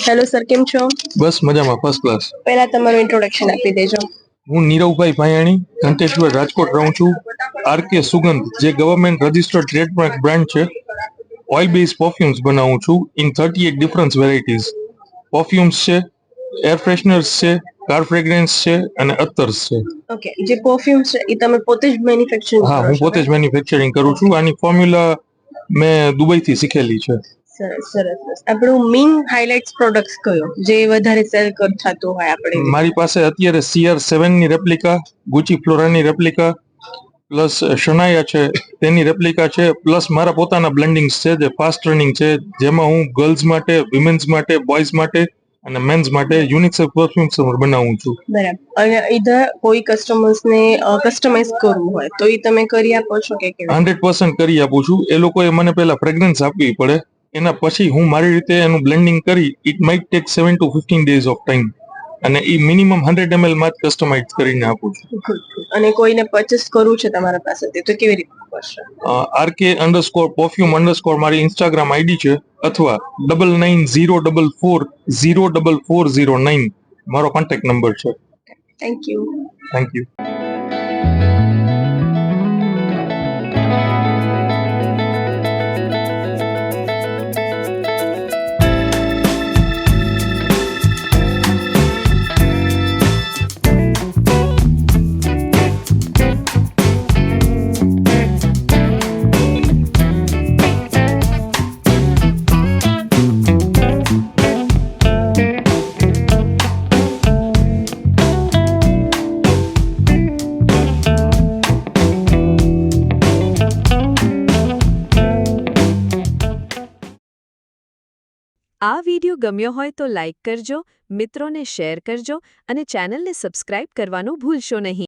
Hello sir, કેમ છો? બસ મજામાં, ફર્સ્ટ ક્લાસ. પહેલા તમારું ઇન્ટ્રોડક્શન આપી દેજો. હું નીરવભાઈ ભાયાણી, ઘંટેશ્વર, રાજકોટ રહું છું. આરકે સુગંધ, જે ગવર્મેન્ટ રજિસ્ટર્ડ ટ્રેડમાર્ક બ્રાન્ડ છે, ઓઇલ બેઝ પરફ્યુમ્સ બનાવું છું ઇન 38 ડિફરન્ટ વેરાયટીઝ. પરફ્યુમ્સ છે, એર ફ્રેશનર્સ છે, કાર ફ્રેગ્રન્સ છે અને અત્તર્સ છે. ઓકે, જે પરફ્યુમ્સ છે એ તમે પોતે જ મેન્યુફેક્ચરિંગ કરો છો? હા, હું પોતે જ મેન્યુફેક્ચરિંગ કરું છું. આની ફોર્મ્યુલા મેં દુબઈથી શીખેલી છે. સરસ સરસ. આપણું મેઇન હાઇલાઇટ્સ પ્રોડક્ટ્સ કયો જે વધારે સેલ થતો હોય આપણે? મારી પાસે અત્યારે CR7 ની રેપ્લિકા, ગુચી ફ્લોરાની રેપ્લિકા, પ્લસ શનાયા છે તેની રેપ્લિકા છે, પ્લસ મારા પોતાના બ્લેન્ડિંગ્સ છે જે ફાસ્ટ રનિંગ છે, જેમાં હું ગર્લ્સ માટે, વિમેન્સ માટે, બોયઝ માટે અને મેન્સ માટે યુનિક પરફ્યુમ્સ બનાવું છું. બરાબર. અને ઇધર કોઈ કસ્ટમર્સને કસ્ટમાઇઝ કરવું હોય તો એ તમે કરી આપો છો કે કેવી? 100% કરી આપું છું. એ લોકોએ મને પહેલા ફ્રેગ્રન્સ આપવી પડે, એના પછી હું મારી રીતે એનું બ્લેન્ડિંગ કરી, it might take 7 to 15 days of time, અને એ મિનિમમ 100 ml માં જ કસ્ટમાઇઝ કરીને આપું છું. અને કોઈને પરચેસ કરવું છે તમારા પાસેથી તો કેવી રીતે કરશે? RK_perfume_ મારી ઇન્સ્ટાગ્રામ આઈડી છે, અથવા 9904404409 મારો કોન્ટેક્ટ નંબર છે. Thank you. Thank you. આ વિડિયો ગમ્યો હોય તો લાઇક કરજો, મિત્રોને શેર કરજો અને ચેનલને સબસ્ક્રાઇબ કરવાનું ભૂલશો નહીં.